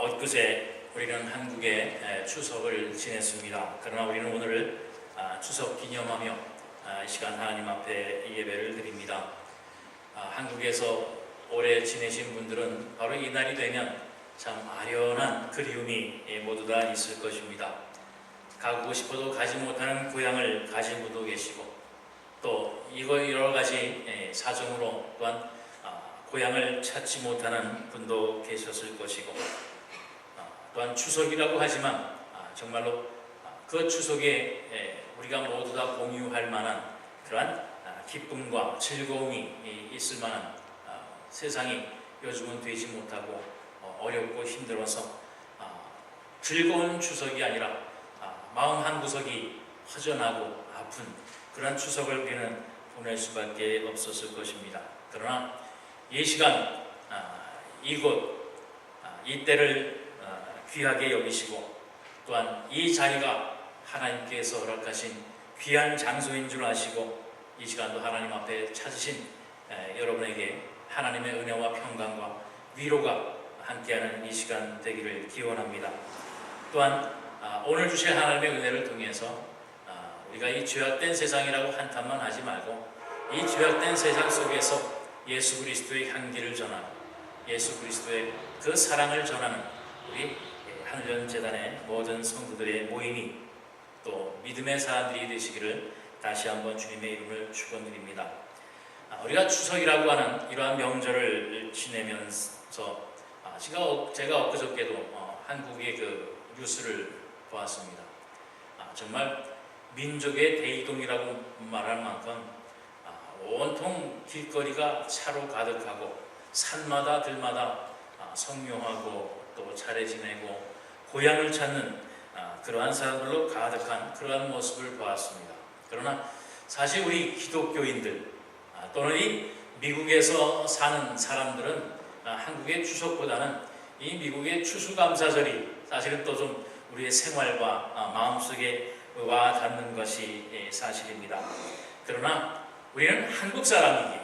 엊그제 우리는 한국의 추석을 지냈습니다. 그러나 우리는 오늘 추석 기념하며 이 시간 하나님 앞에 예배를 드립니다. 한국에서 오래 지내신 분들은 바로 이 날이 되면 참 아련한 그리움이 모두 다 있을 것입니다. 가고 싶어도 가지 못하는 고향을 가진 분도 계시고, 또 여러 가지 사정으로 또한 고향을 찾지 못하는 분도 계셨을 것이고, 또한 추석이라고 하지만 정말로 그 추석에 우리가 모두 다 공유할 만한 그러한 기쁨과 즐거움이 있을 만한 세상이 요즘은 되지 못하고 어렵고 힘들어서 즐거운 추석이 아니라 마음 한구석이 허전하고 아픈 그런 추석을 우리는 보낼 수밖에 없었을 것입니다. 그러나 이 시간, 이곳, 이때를 귀하게 여기시고, 또한 이 자리가 하나님께서 허락하신 귀한 장소인 줄 아시고 이 시간도 하나님 앞에 찾으신 여러분에게 하나님의 은혜와 평강과 위로가 함께하는 이 시간 되기를 기원합니다. 또한 오늘 주실 하나님의 은혜를 통해서 우리가 이 죄악된 세상이라고 한탄만 하지 말고, 이 죄악된 세상 속에서 예수 그리스도의 향기를 전하는, 예수 그리스도의 그 사랑을 전하는 우리 한련재단의 모든 성도들의 모임이 또 믿음의 사람들이 되시기를 다시 한번 주님의 이름을 축원드립니다. 우리가 추석이라고 하는 이러한 명절을 지내면서 제가 엊그저께도 한국의 그 뉴스를 보았습니다. 정말 민족의 대이동이라고 말할 만큼 온통 길거리가 차로 가득하고 산마다 들마다 성묘하고 또 차례 지내고 고향을 찾는 그러한 사람들로 가득한 그러한 모습을 보았습니다. 그러나 사실 우리 기독교인들 또는 이 미국에서 사는 사람들은 한국의 추석보다는 이 미국의 추수감사절이 사실은 또 좀 우리의 생활과 마음속에 와 닿는 것이 사실입니다. 그러나 우리는 한국 사람이기에,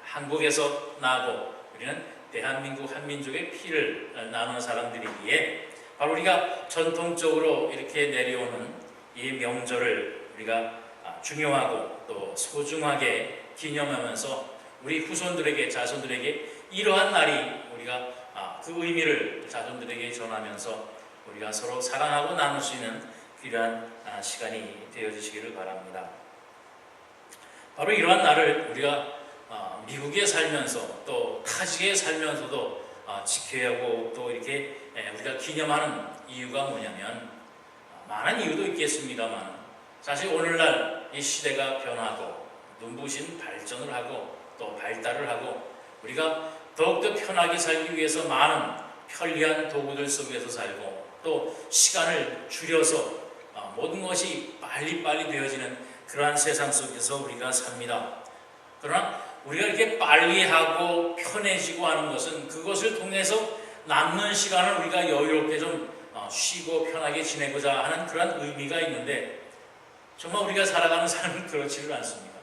한국에서 나고 우리는 대한민국 한민족의 피를 나누는 사람들이기에 바로 우리가 전통적으로 이렇게 내려오는 이 명절을 우리가 중요하고 또 소중하게 기념하면서 우리 후손들에게, 자손들에게 이러한 날이 우리가 그 의미를 자손들에게 전하면서 우리가 서로 사랑하고 나눌 수 있는 귀한 시간이 되어주시기를 바랍니다. 바로 이러한 날을 우리가 미국에 살면서 또 타지에 살면서도 지켜야 하고 또 이렇게 우리가 기념하는 이유가 뭐냐면, 많은 이유도 있겠습니다만 사실 오늘날 이 시대가 변하고 눈부신 발전을 하고 또 발달을 하고 우리가 더욱더 편하게 살기 위해서 많은 편리한 도구들 속에서 살고 또 시간을 줄여서 모든 것이 빨리빨리 되어지는 그러한 세상 속에서 우리가 삽니다. 그러나 우리가 이렇게 빨리 하고 편해지고 하는 것은 그것을 통해서 남는 시간을 우리가 여유롭게 좀 쉬고 편하게 지내고자 하는 그런 의미가 있는데, 정말 우리가 살아가는 삶은 그렇지를 않습니다.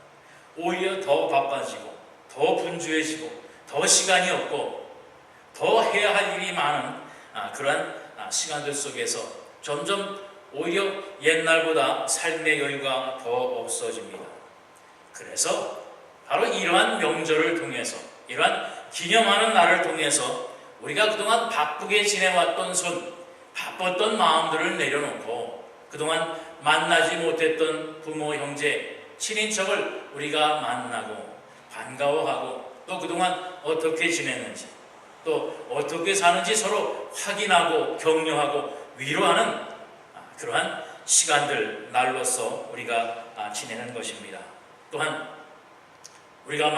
오히려 더 바빠지고 더 분주해지고 더 시간이 없고 더 해야 할 일이 많은 그러한 시간들 속에서 점점 오히려 옛날보다 삶의 여유가 더 없어집니다. 그래서 바로 이러한 명절을 통해서, 이러한 기념하는 날을 통해서 우리가 그동안 바쁘게 지내왔던 바빴던 마음들을 내려놓고 그동안 만나지 못했던 부모, 형제, 친인척을 우리가 만나고 반가워하고 또 그동안 어떻게 지냈는지 또 어떻게 사는지 서로 확인하고 격려하고 위로하는 그러한 시간들, 날로서 우리가 지내는 것입니다. 또한 우리가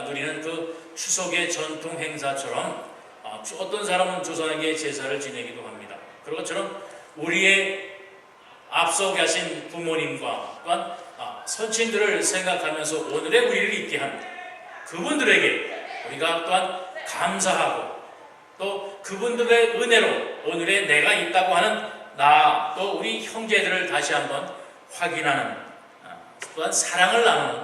누리는 그 추석의 전통 행사처럼 어떤 사람은 조상에게 제사를 지내기도 합니다. 그것처럼 우리의 앞서 가신 부모님과 또한 선친들을 생각하면서 오늘의 우리를 있게 한 그분들에게 우리가 또한 감사하고 또 그분들의 은혜로 오늘의 내가 있다고 하는 나, 또 우리 형제들을 다시 한번 확인하는, 또한 사랑을 나누는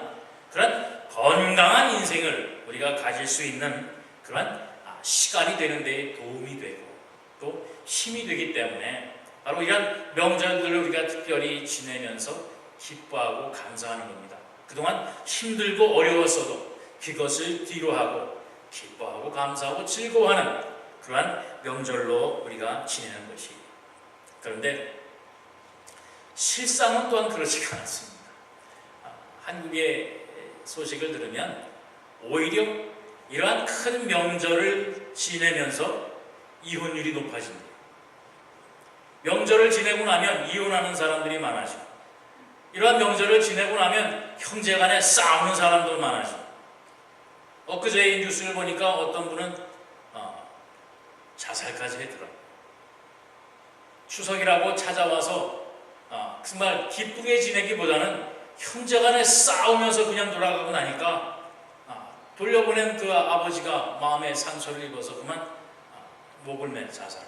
그런 건강한 인생을 우리가 가질 수 있는 그런 시간이 되는 데 도움이 되고, 또 힘이 되기 때문에 바로 이런 명절들을 우리가 특별히 지내면서 기뻐하고 감사하는 겁니다. 그동안 힘들고 어려웠어도 그것을 뒤로하고 기뻐하고 감사하고 즐거워하는 그러한 명절로 우리가 지내는 것이. 그런데 실상은 또한 그렇지가 않습니다. 한국의 소식을 들으면 오히려 이러한 큰 명절을 지내면서 이혼율이 높아진대요. 명절을 지내고 나면 이혼하는 사람들이 많아지고, 이러한 명절을 지내고 나면 형제간에 싸우는 사람도 많아지고, 엊그제 뉴스를 보니까 어떤 분은 자살까지 했더라고요. 추석이라고 찾아와서 정말 기쁘게 지내기보다는 형제간에 싸우면서 그냥 돌아가고 나니까 돌려보낸 그 아버지가 마음에 상처를 입어서 그만 목을 매 자살을.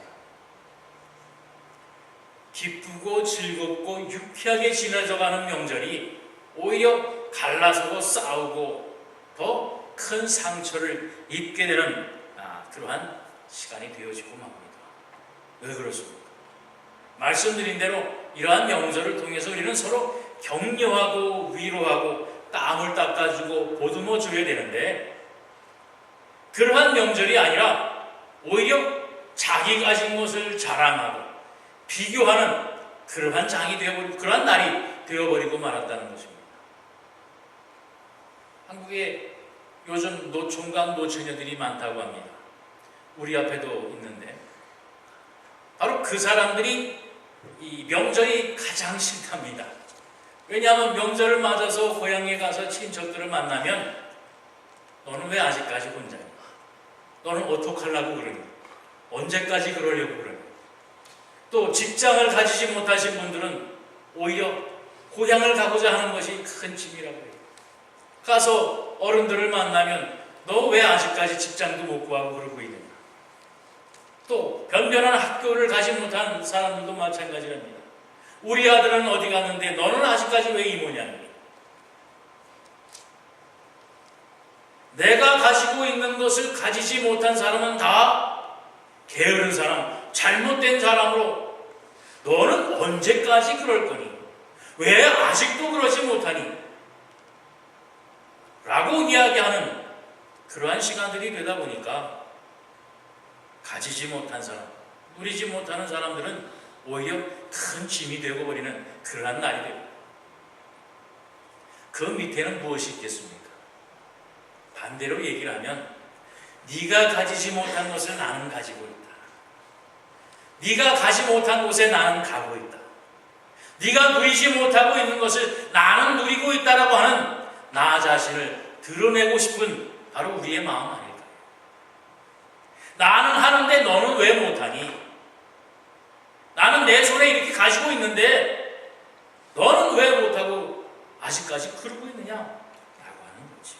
기쁘고 즐겁고 유쾌하게 지내져가는 명절이 오히려 갈라서고 싸우고 더 큰 상처를 입게 되는 그러한 시간이 되어지고 맙니다. 왜 그렇습니까? 말씀드린 대로 이러한 명절을 통해서 우리는 서로 격려하고 위로하고 땀을 닦아주고 보듬어 줘야 되는데, 그러한 명절이 아니라 오히려 자기 가진 것을 자랑하고 비교하는 그러한 장이 되어버리고 그러한 날이 되어버리고 말았다는 것입니다. 한국에 요즘 노총각 노처녀들이 많다고 합니다. 우리 앞에도 있는데 바로 그 사람들이 이 명절이 가장 싫답니다. 왜냐하면 명절을 맞아서 고향에 가서 친척들을 만나면 너는 왜 아직까지 혼자니? 너는 어떡하려고 그러니? 언제까지 그러려고 그러니? 또 직장을 가지지 못하신 분들은 오히려 고향을 가고자 하는 것이 큰 짐이라고 해요. 가서 어른들을 만나면 너 왜 아직까지 직장도 못 구하고 그러고 있느냐? 또 변변한 학교를 가지 못한 사람들도 마찬가지랍니다. 우리 아들은 어디 갔는데 너는 아직까지 왜 이모냐니? 내가 가지고 있는 것을 가지지 못한 사람은 다 게으른 사람, 잘못된 사람으로 너는 언제까지 그럴 거니? 왜 아직도 그러지 못하니? 라고 이야기하는 그러한 시간들이 되다 보니까 가지지 못한 사람, 누리지 못하는 사람들은 오히려 큰 짐이 되어버리는 그러한 날이 됩니다. 그 밑에는 무엇이 있겠습니까? 반대로 얘기를 하면 네가 가지지 못한 것을 나는 가지고 있다. 네가 가지 못한 곳에 나는 가고 있다. 네가 누리지 못하고 있는 것을 나는 누리고 있다라고 하는 나 자신을 드러내고 싶은 바로 우리의 마음 아닐까요? 나는 하는데 너는 왜 못하니? 나는 내 손에 이렇게 가지고 있는데 너는 왜 못하고 아직까지 그러고 있느냐? 라고 하는 거지.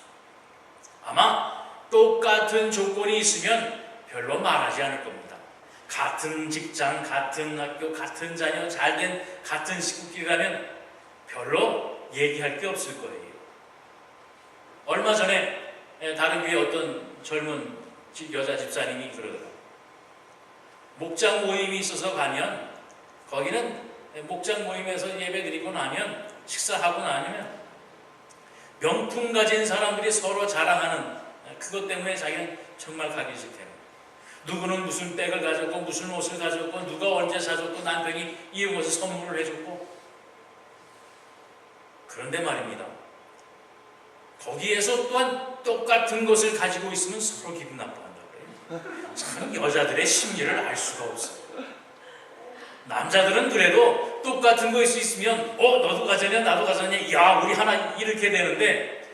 아마 똑같은 조건이 있으면 별로 말하지 않을 겁니다. 같은 직장, 같은 학교, 같은 자녀, 잘된 같은 식구끼리라면 별로 얘기할 게 없을 거예요. 얼마 전에 다른 교회 어떤 젊은 여자 집사님이 그러더라고요. 목장 모임이 있어서 가면 거기는 목장 모임에서 예배 드리고 나면 식사하고 나면 명품 가진 사람들이 서로 자랑하는 그것 때문에 자기는 정말 가기 싫대요. 누구는 무슨 백을 가졌고 무슨 옷을 가졌고 누가 언제 사줬고 남편이 이 옷을 선물을 해줬고. 그런데 말입니다. 거기에서 또한 똑같은 것을 가지고 있으면 서로 기분 나빠한다고 그래요. 참 여자들의 심리를 알 수가 없어요. 남자들은 그래도 똑같은 거 있으면 너도 가졌냐 나도 가졌냐 야 우리 하나 이렇게 되는데,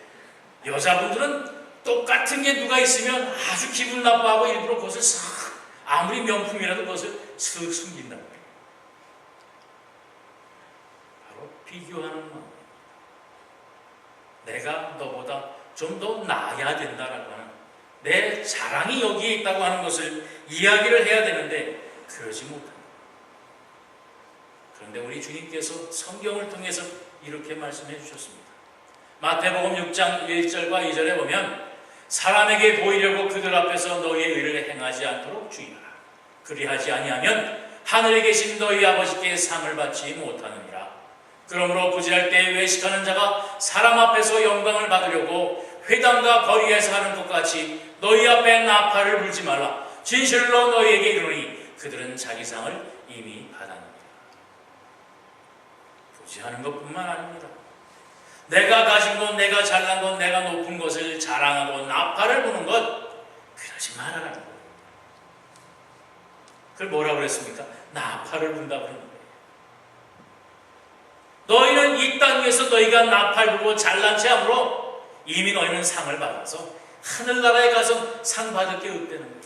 여자분들은 똑같은 게 누가 있으면 아주 기분 나빠하고 일부러 그것을 싹 아무리 명품이라도 그것을 슥 숨긴다고 해요. 바로 비교하는 마음. 내가 너보다 좀 더 나아야 된다라고 하는 내 자랑이 여기에 있다고 하는 것을 이야기를 해야 되는데 그러지 못합니다. 그런데 우리 주님께서 성경을 통해서 이렇게 말씀해 주셨습니다. 마태복음 6장 1절과 2절에 보면 사람에게 보이려고 그들 앞에서 너희의 의를 행하지 않도록 주의하라. 그리하지 아니하면 하늘에 계신 너희 아버지께 상을 받지 못하느니라. 그러므로 부지할 때에 외식하는 자가 사람 앞에서 영광을 받으려고 회당과 거리에서 하는 것 같이 너희 앞에 나팔을 불지 말라. 진실로 너희에게 이르노니 그들은 자기 상을 이미 받았느니라. 부지하는 것뿐만 아닙니다. 내가 가진 것, 내가 잘난 것, 내가 높은 것을 자랑하고 나팔을 부는 것, 그러지 말아라는 거예요. 그걸 뭐라고 그랬습니까? 나팔을 분다고 하는 거예요. 너희는 이 땅 위에서 너희가 나팔 불고 잘난 체 함으로 이미 너희는 상을 받아서 하늘나라에 가서 상 받을 게 없다는 거예요.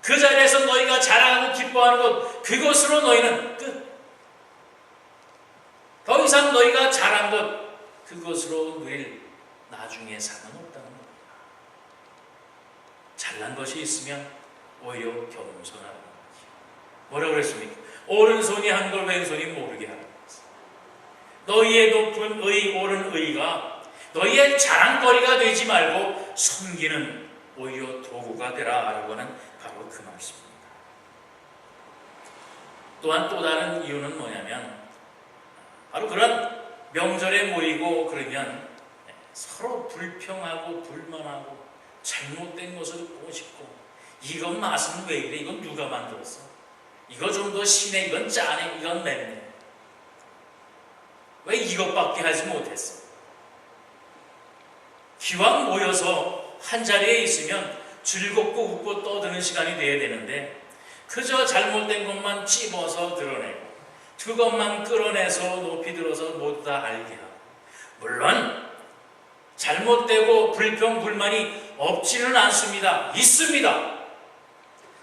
그 자리에서 너희가 자랑하고 기뻐하는 것, 그것으로 너희는 끝. 더 이상 너희가 잘한 것, 그것으로 누릴 나중에 상은 없다는 거예요. 잘난 것이 있으면 오히려 겸손하는 거죠. 뭐라고 그랬습니까? 오른손이 한 걸 왼손이 모르게 하는 거죠. 너희의 높은 의, 옳은 의가 너희의 자랑거리가 되지 말고 섬기는 오히려 도구가 되라라고 하는 바로 그 말씀입니다. 또한 또 다른 이유는 뭐냐면 바로 그런 명절에 모이고 그러면 서로 불평하고 불만하고 잘못된 것을 꼬집고 이건 맛은 왜 이래? 이건 누가 만들었어? 이거 좀 더 시네? 이건 짜네? 이건 맵네? 왜 이것밖에 하지 못했어? 기왕 모여서 한 자리에 있으면 즐겁고 웃고 떠드는 시간이 돼야 되는데 그저 잘못된 것만 찝어서 드러내고 그것만 끌어내서 높이 들어서 모두 다 알게 하고, 물론 잘못되고 불평 불만이 없지는 않습니다. 있습니다.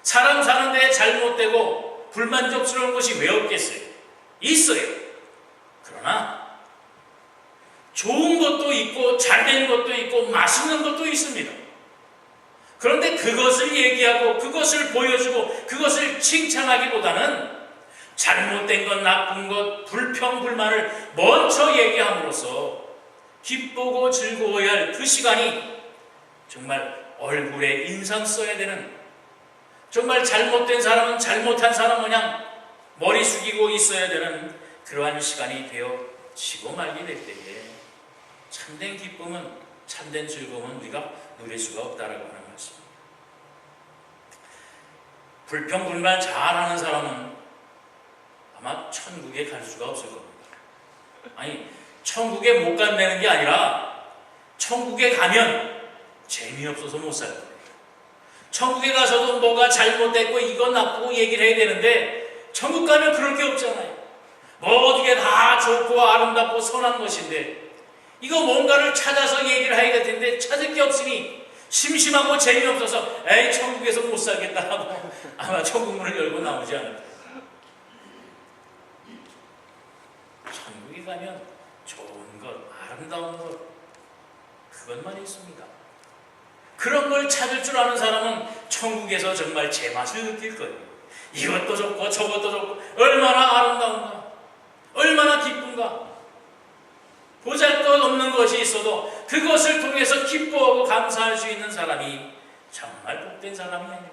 사람 사는데 잘못되고 불만족스러운 것이 왜 없겠어요? 있어요. 그러나 좋은 것도 있고 잘된 것도 있고 맛있는 것도 있습니다. 그런데 그것을 얘기하고 그것을 보여주고 그것을 칭찬하기보다는 잘못된 것, 나쁜 것, 불평, 불만을 먼저 얘기함으로써 기쁘고 즐거워야 할 그 시간이 정말 얼굴에 인상 써야 되는, 정말 잘못된 사람은 잘못한 사람 모양 머리 숙이고 있어야 되는 그러한 시간이 되어지고 말게 될 때에 참된 기쁨은, 참된 즐거움은 우리가 누릴 수가 없다라고 하는 말씀입니다. 불평, 불만 잘하는 사람은 아마 천국에 갈 수가 없을 겁니다. 아니, 천국에 못 간다는 게 아니라 천국에 가면 재미없어서 못 살 거예요. 천국에 가서도 뭐가 잘못됐고 이건 나쁘고 얘기를 해야 되는데 천국 가면 그럴 게 없잖아요. 모든 게 다 좋고 아름답고 선한 것인데 이거 뭔가를 찾아서 얘기를 해야 될 텐데 찾을 게 없으니 심심하고 재미없어서 에이 천국에서 못 살겠다 하고 아마 천국 문을 열고 나오지 않을 거예요. 천국에 가면 좋은 것, 아름다운 것, 그것만 있습니다. 그런 걸 찾을 줄 아는 사람은 천국에서 정말 제맛을 느낄 거예요. 이것도 좋고 저것도 좋고 얼마나 아름다운가, 얼마나 기쁜가. 보잘것없는 것이 있어도 그것을 통해서 기뻐하고 감사할 수 있는 사람이 정말 복된 사람이 아닐까요?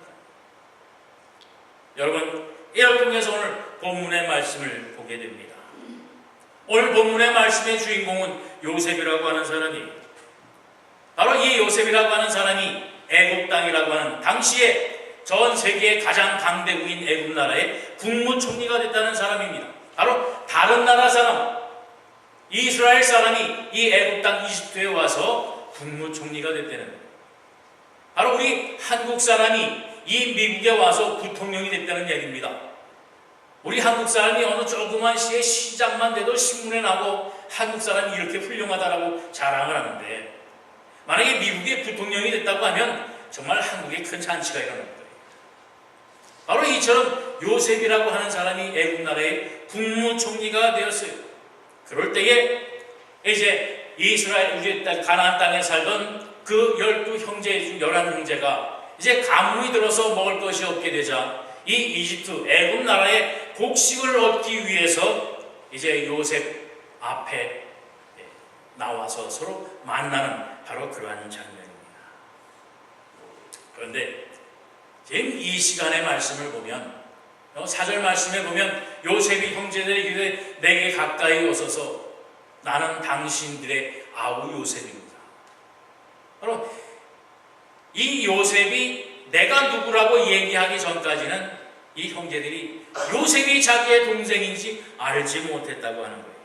여러분, 이를 통해서 오늘 본문의 말씀을 보게 됩니다. 오늘 본문의 말씀의 주인공은 요셉이라고 하는 사람이에요. 바로 이 요셉이라고 하는 사람이 애굽 땅이라고 하는 당시에 전 세계의 가장 강대국인 애굽 나라의 국무총리가 됐다는 사람입니다. 바로 다른 나라 사람, 이스라엘 사람이 이 애굽 땅 이집트에 와서 국무총리가 됐다는 거예요. 바로 우리 한국 사람이 이 미국에 와서 부통령이 됐다는 얘기입니다. 우리 한국 사람이 어느 조그만 시의 시장만 돼도 신문에 나고 한국 사람이 이렇게 훌륭하다라고 자랑을 하는데 만약에 미국의 부통령이 됐다고 하면 정말 한국에 큰 잔치가 일어날 거예요. 바로 이처럼 요셉이라고 하는 사람이 애굽 나라의 국무총리가 되었어요. 그럴 때에 이제 이스라엘, 우리 가나안 땅에 살던 그 12형제 중 11형제가 이제 가뭄이 들어서 먹을 것이 없게 되자 이 이집트, 애굽 나라의 곡식을 얻기 위해서 이제 요셉 앞에 나와서 서로 만나는 바로 그러한 장면입니다. 그런데 지금 이 시간의 말씀을 보면 4절 말씀에 보면 요셉이 형제들이 이르되 내게 가까이 오소서 나는 당신들의 아우 요셉입니다. 바로 이 요셉이 내가 누구라고 얘기하기 전까지는 이 형제들이 요셉이 자기의 동생인지 알지 못했다고 하는 거예요.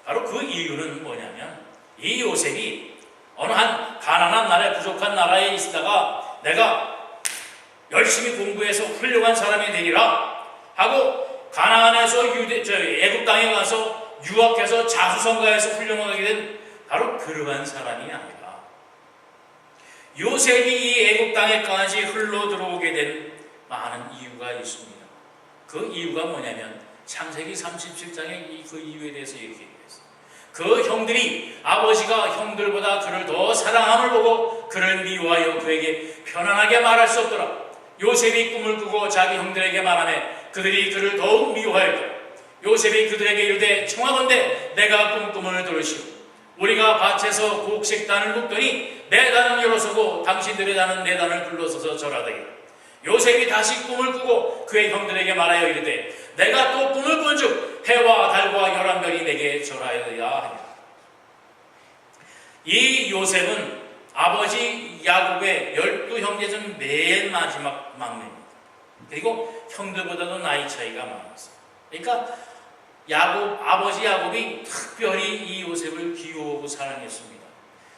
바로 그 이유는 뭐냐면 이 요셉이 어느 한 가난한 나라에 부족한 나라에 있다가 내가 열심히 공부해서 훌륭한 사람이 되리라 하고 가나안에서 애굽 땅에 가서 유학해서 자수성가해서 훌륭하게 된 바로 그러한 사람이 아니라 요셉이 이 애굽 땅에까지 흘러 들어오게 된 많은 이유가 있습니다. 그 이유가 뭐냐면 창세기 37장에 그 이유에 대해서 얘기했어요. 그 형들이 아버지가 형들보다 그를 더 사랑함을 보고 그를 미워하여 그에게 편안하게 말할 수 없더라. 요셉이 꿈을 꾸고 자기 형들에게 말하매 그들이 그를 더욱 미워하였다. 요셉이 그들에게 이르되 청하건대 내가 꿈을 들으시오. 우리가 밭에서 곡식단을 묶더니 내 단은 일어서고 당신들의 단은 내 단을 불러서서 절하되리라. 요셉이 다시 꿈을 꾸고 그의 형들에게 말하여 이르되 내가 또 꿈을 꾼즉 해와 달과 11별이 내게 절하여야 하니라. 이 요셉은 아버지 야곱의 12형제 중 맨 마지막 막내입니다. 그리고 형들보다도 나이 차이가 많았어요. 그러니까 아버지 야곱이 특별히 이 요셉을 귀여워하고 사랑했습니다.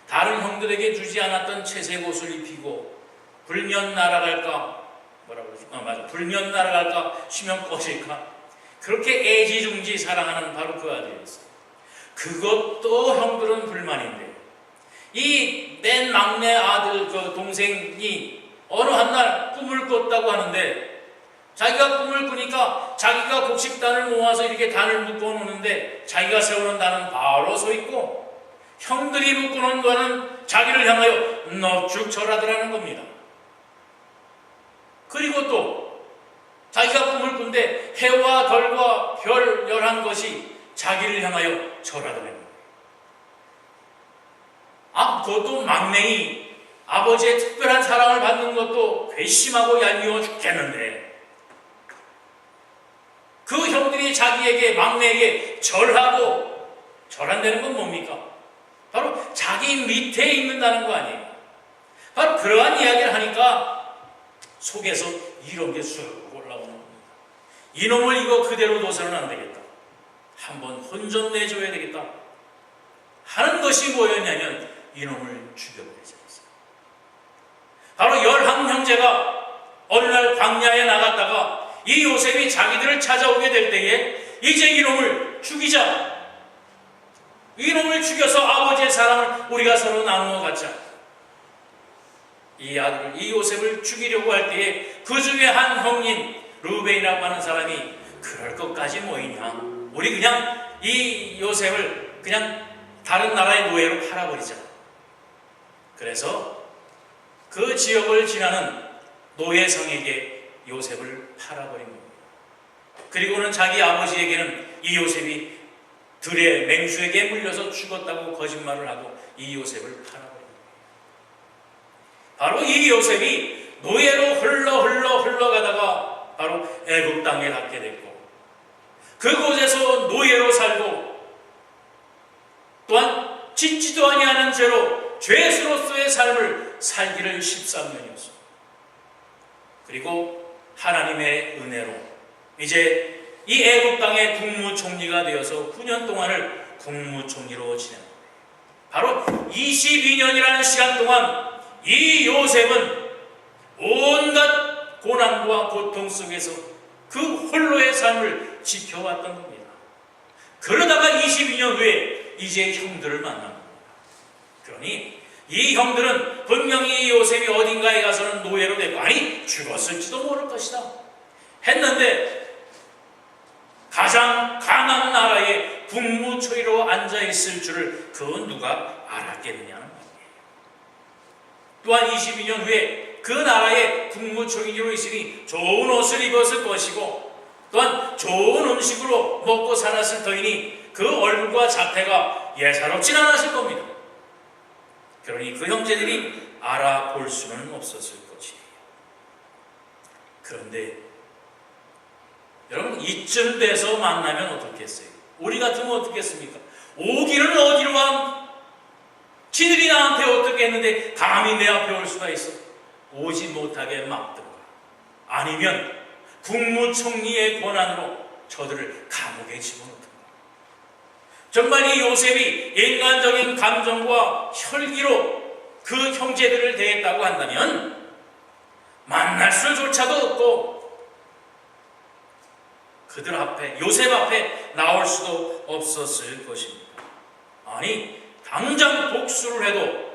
다른 형들에게 주지 않았던 채색 옷을 입히고 불면 날아갈까 불면 날아갈까 쉬면 꺼질까 그렇게 애지중지 사랑하는 바로 그 아들이었어요. 그것도 형들은 불만인데 이 맨 막내 아들 그 동생이 어느 한날 꿈을 꿨다고 하는데 자기가 꿈을 꾸니까 자기가 곡식단을 모아서 이렇게 단을 묶어 놓는데 자기가 세우는 단은 바로 서 있고 형들이 묶어 놓은 거는 자기를 향하여 넙죽 절하더라는 겁니다. 그리고 또 자기가 꿈을 꾼데 해와 달과 별 11것이 자기를 향하여 절하더라는 거예요. 그것도 막내이 아버지의 특별한 사랑을 받는 것도 괘씸하고 얄미워 죽겠는데 그 형들이 자기에게 막내에게 절한다는 건 뭡니까? 바로 자기 밑에 있는다는 거 아니에요. 바로 그러한 이야기를 하니까 속에서 이런 게 쑥 올라오는 겁니다. 이놈을 이거 그대로 둬서는 안 되겠다. 한번 혼좀 내줘야 되겠다 하는 것이 뭐였냐면 이놈을 죽여버리자 했어요. 바로 11형제가 어느 날 광야에 나갔다가 이 요셉이 자기들을 찾아오게 될 때에 이제 이놈을 죽이자. 이놈을 죽여서 아버지의 사랑을 우리가 서로 나누어 갖자. 이 요셉을 죽이려고 할 때에 그 중에 한 형인 르우벤이라고 하는 사람이 그럴 것까지 뭐이냐. 우리 그냥 이 요셉을 그냥 다른 나라의 노예로 팔아버리자. 그래서 그 지역을 지나는 노예성에게 요셉을 팔아버린 겁니다. 그리고는 자기 아버지에게는 이 요셉이 들의 맹수에게 물려서 죽었다고 거짓말을 하고 이 요셉을 팔아버린 겁니다. 바로 이 요셉이 노예로 흘러가다가 바로 애굽 땅에 닿게 됐고 그곳에서 노예로 살고 또한 짓지도 아니하는 죄로 죄수로서의 삶을 살기를 13년이었습니다. 그리고 하나님의 은혜로 이제 이 애굽 땅의 국무총리가 되어서 9년 동안을 국무총리로 지냅니다. 바로 22년이라는 시간 동안 이 요셉은 온갖 고난과 고통 속에서 그 홀로의 삶을 지켜왔던 겁니다. 그러다가 22년 후에 이제 형들을 만납니다. 그러니 이 형들은 분명히 요셉이 어딘가에 가서는 노예로 되고 아니 죽었을지도 모를 것이다 했는데 가장 강한 나라에 국무총리로 앉아있을 줄을 그 누가 알았겠느냐는 말이에요. 또한 22년 후에 그 나라의 국무총리로 있으니 좋은 옷을 입었을 것이고 또한 좋은 음식으로 먹고 살았을 터이니 그 얼굴과 자태가 예사롭진 않았을 겁니다. 그러니 그 형제들이 알아볼 수는 없었을 것이에요. 그런데 여러분, 이쯤 돼서 만나면 어떻겠어요? 우리 같으면 어떻겠습니까? 오기는 어디로 감? 지들이 나한테 어떻게 했는데 감히 내 앞에 올 수가 있어? 오지 못하게 막든가, 아니면 국무총리의 권한으로 저들을 감옥에 집어넣든가. 정말 이 요셉이 인간적인 감정과 혈기로 그 형제들을 대했다고 한다면 만날 수조차도 없고 그들 앞에, 요셉 앞에 나올 수도 없었을 것입니다. 아니, 당장 복수를 해도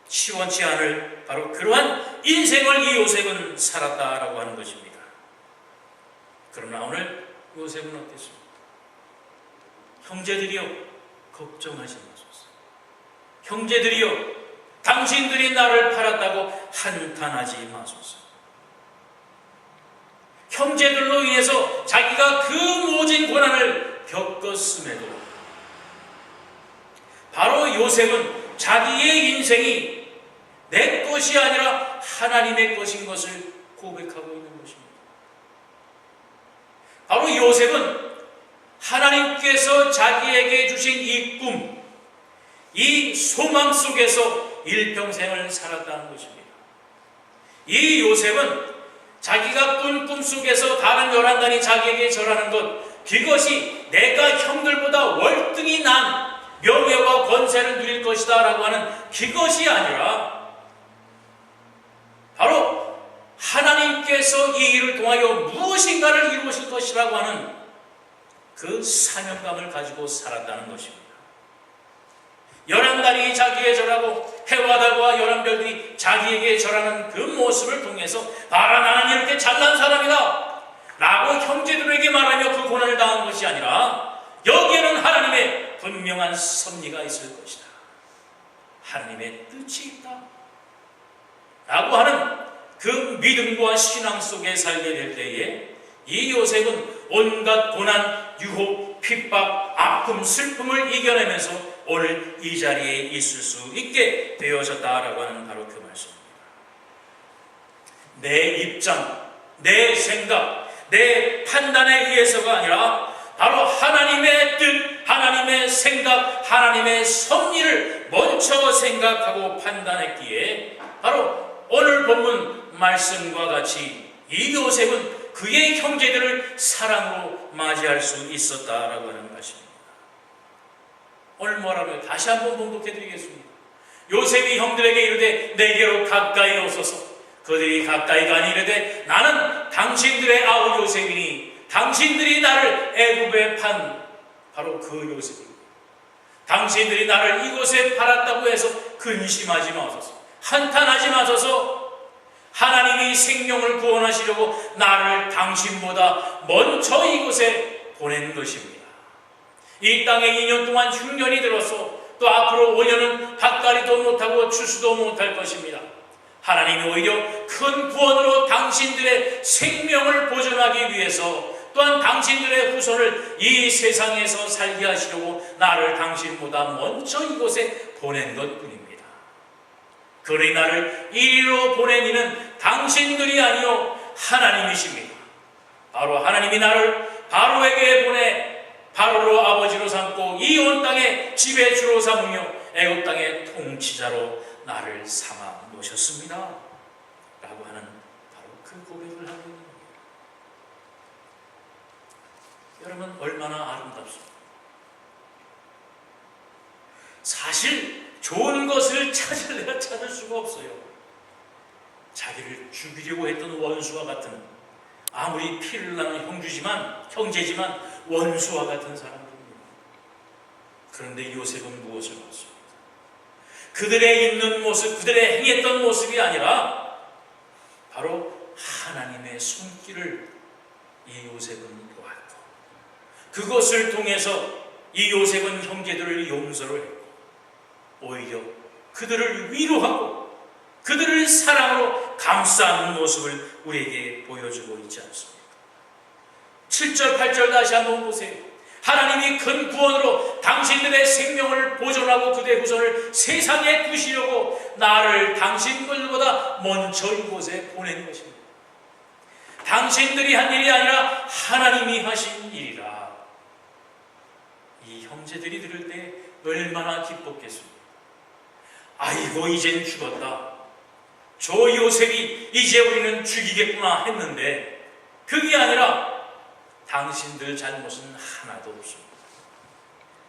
시원치 않을 바로 그러한 인생을 이 요셉은 살았다라고 하는 것입니다. 그러나 오늘 요셉은 어땠습니까? 형제들이여, 걱정하지 마소서. 형제들이여, 당신들이 나를 팔았다고 한탄하지 마소서. 형제들로 인해서 자기가 그 모진 고난을 겪었음에도 바로 요셉은 자기의 인생이 내 것이 아니라 하나님의 것인 것을 고백하고 있는 것입니다. 바로 요셉은 하나님께서 자기에게 주신 이 꿈, 이 소망 속에서 일평생을 살았다는 것입니다. 이 요셉은 자기가 꾼 꿈 속에서 다른 열한단이 자기에게 절하는 것, 그것이 내가 형들보다 월등히 난 명예와 권세를 누릴 것이다 라고 하는 그것이 아니라 바로 하나님께서 이 일을 통하여 무엇인가를 이루실 것이라고 하는 그 사명감을 가지고 살았다는 것입니다. 열한 달이 자기에게 절하고 해와 달과 열한 별들이 자기에게 절하는 그 모습을 통해서 봐라, 나는 이렇게 잘난 사람이다 라고 형제들에게 말하며 그 고난을 당한 것이 아니라 여기에는 하나님의 분명한 섭리가 있을 것이다, 하나님의 뜻이 있다 라고 하는 그 믿음과 신앙 속에 살게 될 때에 이 요셉은 온갖 고난, 유혹, 핍박, 아픔, 슬픔을 이겨내면서 오늘 이 자리에 있을 수 있게 되어졌다라고 하는 바로 그 말씀입니다. 내 입장, 내 생각, 내 판단에 의해서가 아니라 바로 하나님의 뜻, 하나님의 생각, 하나님의 섭리를 먼저 생각하고 판단했기에 바로 오늘 본문 말씀과 같이 이 요셉은 그의 형제들을 사랑으로 맞이할 수 있었다라고 하는 것입니다. 오늘 뭐라고요? 다시 한번 봉독해 드리겠습니다. 요셉이 형들에게 이르되 내게로 가까이 오소서. 그들이 가까이 가니 이르되 나는 당신들의 아우 요셉이니 당신들이 나를 애굽에 판 바로 그 요셉입니다. 당신들이 나를 이곳에 팔았다고 해서 근심하지 마소서, 한탄하지 마소서. 하나님이 생명을 구원하시려고 나를 당신보다 먼저 이곳에 보낸 것입니다. 이 땅에 2년 동안 흉년이 들어서 또 앞으로 5년은 밭갈이도 못하고 추수도 못할 것입니다. 하나님이 오히려 큰 구원으로 당신들의 생명을 보존하기 위해서 또한 당신들의 후손을 이 세상에서 살게 하시려고 나를 당신보다 먼저 이곳에 보낸 것뿐입니다. 그러니 나를 이리로 보낸 이는 당신들이 아니요 하나님이십니다. 바로 하나님이 나를 바로에게 보내 바로로 아버지로 삼고 이 온 땅의 지배주로 삼으며 애굽 땅의 통치자로 나를 삼아 놓으셨습니다 라고 하는 바로 그 고백을 하고 있는 겁니다. 여러분, 얼마나 아름답습니까? 사실 좋은 것을 찾을래야 찾을 수가 없어요. 자기를 죽이려고 했던 원수와 같은, 아무리 피를 나는 형제지만 원수와 같은 사람들입니다. 그런데 요셉은 무엇을 봤습니까? 그들의 있는 모습, 그들의 행했던 모습이 아니라 바로 하나님의 손길을 이 요셉은 보았고, 그것을 통해서 이 요셉은 형제들을 용서를 했고 오히려 그들을 위로하고 그들을 사랑으로 감싸는 모습을 우리에게 보여주고 있지 않습니까? 7절 8절 다시 한번 보세요. 하나님이 큰 구원으로 당신들의 생명을 보존하고 그들의 후손을 세상에 두시려고 나를 당신들보다 먼저 이곳에 보낸 것입니다. 당신들이 한 일이 아니라 하나님이 하신 일이라. 이 형제들이 들을 때 얼마나 기뻤겠습니까? 아이고, 이젠 죽었다. 저 요셉이 이제 우리는 죽이겠구나 했는데 그게 아니라 당신들 잘못은 하나도 없습니다.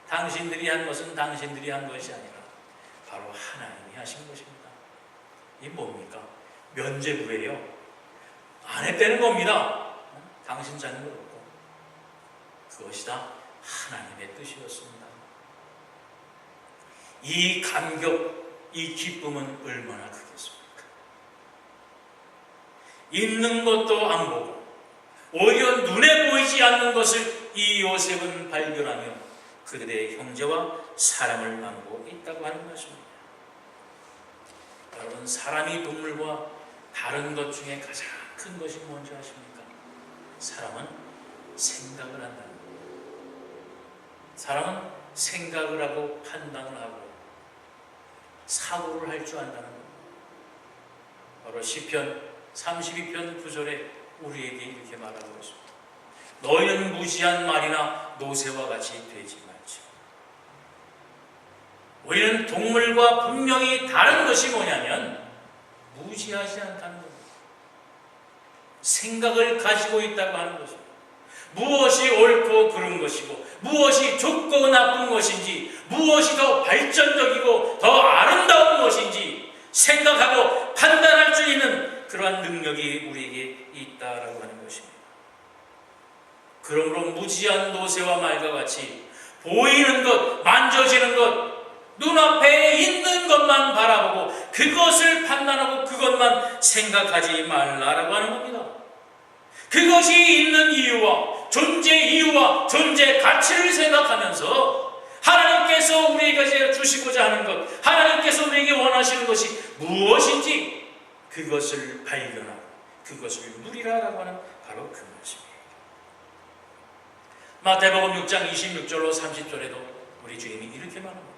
당신들이 한 것은 당신들이 한 것이 아니라 바로 하나님이 하신 것입니다. 이게 뭡니까? 면죄부예요. 안 했다는 겁니다. 당신 잘못 없고 그것이 다 하나님의 뜻이었습니다. 이 감격, 이 기쁨은 얼마나 크겠습니까? 있는 것도 안 보고 오히려 눈에 보이지 않는 것을 이 요셉은 발견하며 그들의 형제와 사랑을 나누고 있다고 하는 것입니다. 여러분, 사람이 동물과 다른 것 중에 가장 큰 것이 뭔지 아십니까? 사람은 생각을 한다는 것. 사람은 생각을 하고 판단을 하고 사고를 할 줄 안다는 것. 바로 시편 32편 9절에 우리에게 이렇게 말하고 있습니다. 너희는 무지한 말이나 노새와 같이 되지 말지. 우리는 동물과 분명히 다른 것이 뭐냐면 무지하지 않다는 겁니다. 생각을 가지고 있다고 하는 것입니다. 무엇이 옳고 그른 것이고 무엇이 좋고 나쁜 것인지 무엇이 더 발전적이고 더 아름다운 것인지 생각하고 판단할 수 있는 그러한 능력이 우리에게 있다라고 하는 것입니다. 그러므로 무지한 노새와 말과 같이 보이는 것, 만져지는 것, 눈앞에 있는 것만 바라보고 그것을 판단하고 그것만 생각하지 말라라고 하는 겁니다. 그것이 있는 이유와 존재 가치를 생각하면서 하나님께서 우리에게 주시고자 하는 것, 하나님께서 우리에게 원하시는 것이 무엇인지 그것을 발견하고 그것을 누리라라고 하는 바로 그 말씀입니다. 마태복음 6장 26절로 30절에도 우리 주님이 이렇게 말합니다.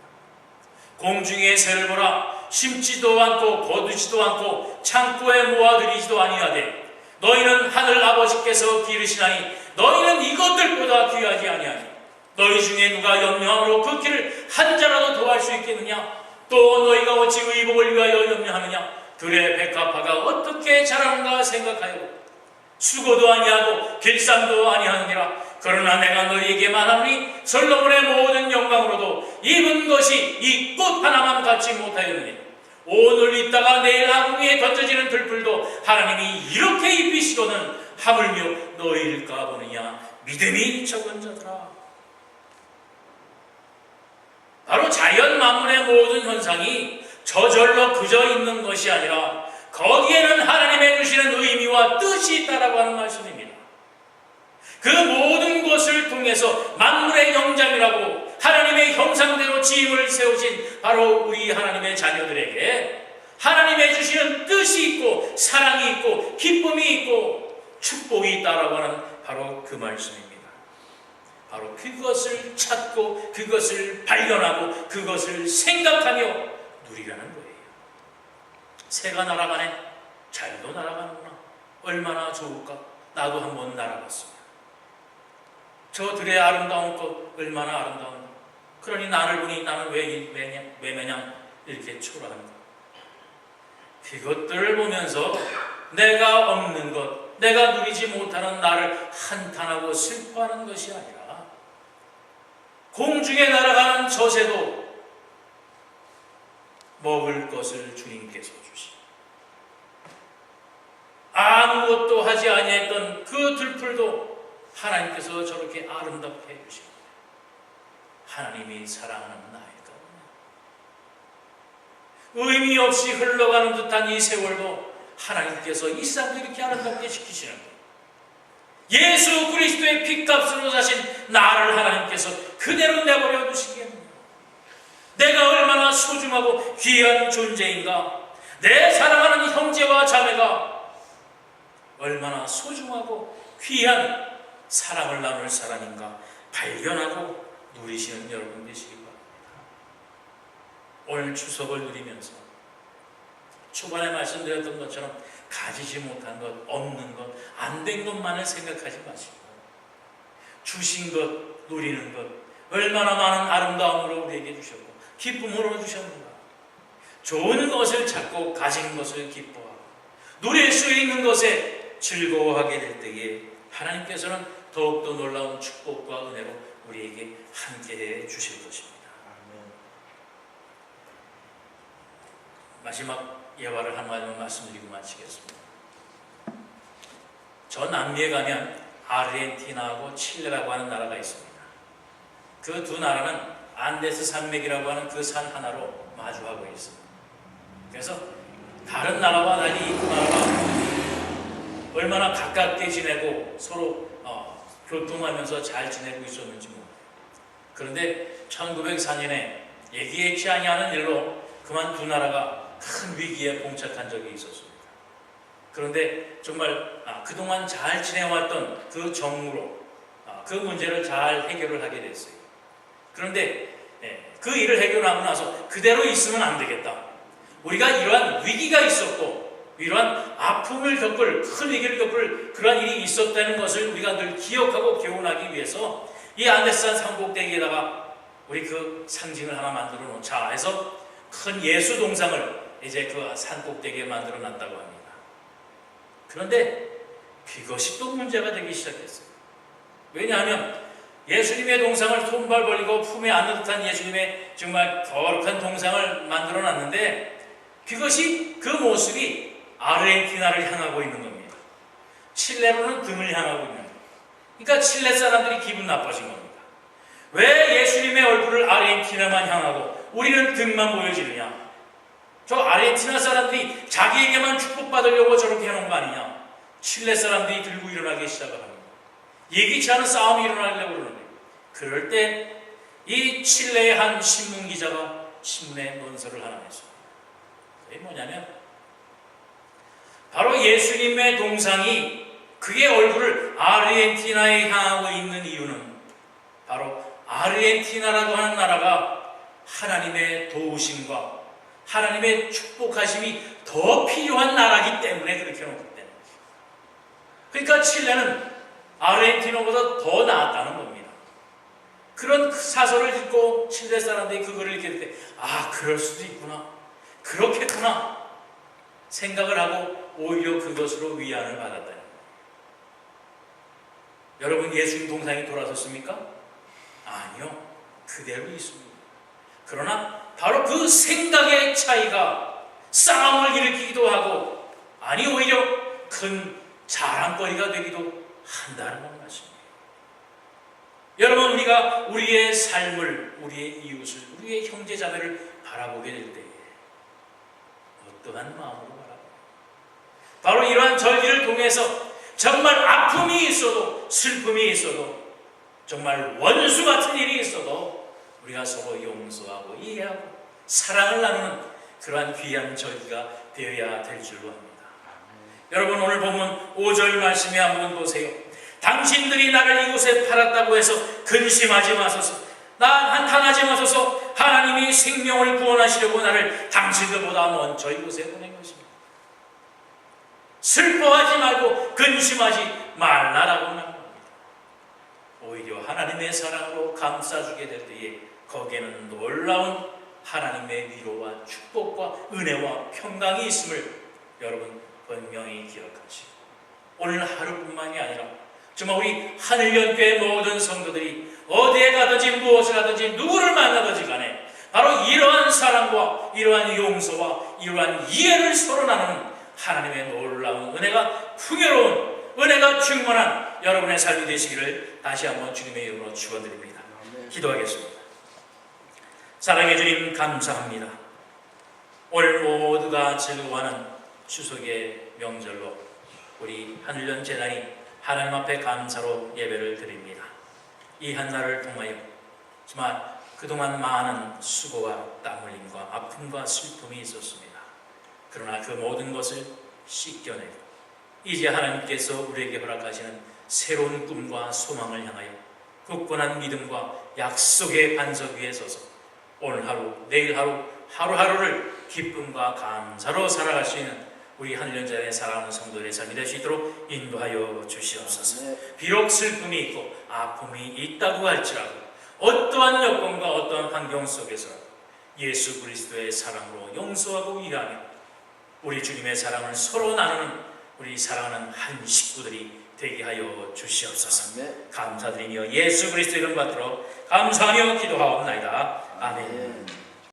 공중의 새를 보라. 심지도 않고 거두지도 않고 창고에 모아들이지도 아니하되 너희는 하늘 아버지께서 기르시나니 너희는 이것들보다 귀하지 아니하니 너희 중에 누가 염려함으로 그 길을 한 자라도 더할 수 있겠느냐? 또 너희가 어찌 의복을 위하여 염려하느냐? 들의 백합화가 어떻게 자라는가 생각하여 수고도 아니하고 길쌈도 아니하느니라. 그러나 내가 너희에게 말하노니 솔로몬의 모든 영광으로도 입은 것이 이 꽃 하나만 갖지 못하였느니 오늘 있다가 내일 아궁이에 던져지는 들풀도 하나님이 이렇게 입히시고는 하물며 너희일까 보느냐. 믿음이 적은 자들아. 바로 자연 만물의 모든 현상이 저절로 그저 있는 것이 아니라 거기에는 하나님의 주시는 의미와 뜻이 있다라고 하는 말씀입니다. 그 모든 것을 통해서 만물의 영장이라고 하나님의 형상대로 지음을 세우신 바로 우리 하나님의 자녀들에게 하나님의 주시는 뜻이 있고 사랑이 있고 기쁨이 있고 축복이 있다라고 하는 바로 그 말씀입니다. 바로 그것을 찾고 그것을 발견하고 그것을 생각하며 누리라는 거예요. 새가 날아가네. 잘도 날아가는구나. 얼마나 좋을까. 나도 한번 날아봤습니다. 저 들의 아름다운 꽃 얼마나 아름다운가. 그러니 나를 보니 나는 왜 매냥 이렇게 초라한가. 그것들을 보면서 내가 없는 것, 내가 누리지 못하는 나를 한탄하고 슬퍼하는 것이 아니라 공중에 날아가는 저 새도 먹을 것을 주님께서 주시고 아무것도 하지 아니했던 그 들풀도 하나님께서 저렇게 아름답게 해주시고 하나님이 사랑하는 나일까 보네. 의미 없이 흘러가는 듯한 이 세월도 하나님께서 이 삶도 이렇게 아름답게 시키시는 거예요. 예수 그리스도의 핏값으로 사신 나를 하나님께서 그대로 내버려 두시겠느냐. 내가 얼마나 소중하고 귀한 존재인가. 내 사랑하는 형제와 자매가 얼마나 소중하고 귀한 사랑을 나눌 사람인가 발견하고 누리시는 여러분 되시기 바랍니다. 오늘 추석을 누리면서 초반에 말씀드렸던 것처럼 가지지 못한 것, 없는 것, 안 된 것만을 생각하지 마시고 주신 것, 누리는 것, 얼마나 많은 아름다움으로 우리에게 주셨고 기쁨으로 주셨는가. 좋은 것을 찾고 가진 것을 기뻐하고 누릴 수 있는 것에 즐거워하게 될 때에 하나님께서는 더욱더 놀라운 축복과 은혜로 우리에게 함께해 주실 것입니다. 마지막 예화를 한 마디만 말씀드리고 마치겠습니다. 저 남미에 가면 아르헨티나하고 칠레라고 하는 나라가 있습니다. 그 두 나라는 안데스 산맥이라고 하는 그 산 하나로 마주하고 있습니다. 그래서 다른 나라와 달리 이 두 나라가 얼마나 가깝게 지내고 서로 교통하면서 잘 지내고 있었는지 모릅니다. 그런데 1904년에 예기치 아니하는 일로 그만 두 나라가 큰 위기에 봉착한 적이 있었습니다. 그런데 정말 그동안 잘 지내왔던 그 정으로 그 문제를 잘 해결을 하게 됐어요. 그런데 그 일을 해결하고 나서 그대로 있으면 안 되겠다. 우리가 이러한 위기가 있었고 이러한 아픔을 겪을, 큰 위기를 겪을 그러한 일이 있었다는 것을 우리가 늘 기억하고 교훈하기 위해서 이 안데스산 산꼭대기에다가 우리 그 상징을 하나 만들어 놓자 해서 큰 예수 동상을 이제 그 산꼭대기에 만들어 놨다고 합니다. 그런데 그것이 또 문제가 되기 시작했어요. 왜냐하면 예수님의 동상을 손발 벌리고 품에 안는 듯한 예수님의 정말 거룩한 동상을 만들어 놨는데 그것이, 그 모습이 아르헨티나를 향하고 있는 겁니다. 칠레로는 등을 향하고 있는 겁니다. 그러니까 칠레 사람들이 기분 나빠진 겁니다. 왜 예수님의 얼굴을 아르헨티나만 향하고 우리는 등만 보여지느냐? 저 아르헨티나 사람들이 자기에게만 축복받으려고 저렇게 해놓은 거 아니냐? 칠레 사람들이 들고 일어나기 시작을 합니다. 예기치 않은 싸움이 일어나려고 그러는데 그럴 때 이 칠레의 한 신문 기자가 신문에 문서를 하나 냈습니다. 그게 뭐냐면 바로 예수님의 동상이 그의 얼굴을 아르헨티나에 향하고 있는 이유는 바로 아르헨티나라고 하는 나라가 하나님의 도우심과 하나님의 축복하심이 더 필요한 나라이기 때문에 그렇게 해놓기 때문에. 그러니까 칠레는 아르헨티나보다 더 나았다는 겁니다. 그런 사설을 읽고 칠레 사람들이 그거를 읽게 될 때 그럴 수도 있구나, 그렇겠구나 생각을 하고 오히려 그것으로 위안을 받았다는 거예요. 여러분, 예수님 동상이 돌아섰습니까? 아니요, 그대로 있습니다. 그러나 바로 그 생각의 차이가 싸움을 일으키기도 하고 오히려 큰 자랑거리가 되기도 한다는 것입니다. 여러분, 우리가 우리의 삶을, 우리의 이웃을, 우리의 형제자매를 바라보게 될 때에 어떠한 마음으로 바라봐요? 바로 이러한 절기를 통해서 정말 아픔이 있어도, 슬픔이 있어도, 정말 원수 같은 일이 있어도 우리가 서로 용서하고 이해하고 사랑을 나누는 그러한 귀한 절기가 되어야 될 줄로 합니다. 여러분, 오늘 본문 5절 말씀에 한번 보세요. 당신들이 나를 이곳에 팔았다고 해서 근심하지 마소서. 나 한탄하지 마소서. 하나님이 생명을 구원하시려고 나를 당신들보다 먼저 이곳에 보낸 것입니다. 슬퍼하지 말고 근심하지 말라라고 합니다. 오히려 하나님의 사랑으로 감싸주게 될 때에 거기에는 놀라운 하나님의 위로와 축복과 은혜와 평강이 있음을 여러분 분명히 기억하시고, 오늘 하루뿐만이 아니라 정말 우리 하늘연교회 모든 성도들이 어디에 가든지 무엇을 하든지 누구를 만나든지 간에 바로 이러한 사랑과 이러한 용서와 이러한 이해를 서로 나누는 하나님의 놀라운 은혜가, 풍요로운 은혜가 충만한 여러분의 삶이 되시기를 다시 한번 주님의 이름으로 축원드립니다. 기도하겠습니다. 사랑해 주님, 감사합니다. 오늘 모두가 즐거워하는 추석의 명절로 우리 하늘연 재단이 하나님 앞에 감사로 예배를 드립니다. 이 한날을 통하여 정말 그동안 많은 수고와 땀 흘림과 아픔과 슬픔이 있었습니다. 그러나 그 모든 것을 씻겨내고 이제 하나님께서 우리에게 허락하시는 새로운 꿈과 소망을 향하여 굳건한 믿음과 약속의 반석 위에 서서 오늘 하루, 내일 하루, 하루하루를 기쁨과 감사로 살아갈 수 있는 우리 하늘연자의 사랑하는 성도들의 삶이 될 수 있도록 인도하여 주시옵소서. 네. 비록 슬픔이 있고 아픔이 있다고 할지라도 어떠한 여건과 어떠한 환경 속에서 예수 그리스도의 사랑으로 용서하고 위하며 우리 주님의 사랑을 서로 나누는 우리 사랑하는 한 식구들이 되게 하여 주시옵소서. 네. 감사드리며 예수 그리스도의 이름 받들어 감사하며 기도하옵나이다. 아멘. 네.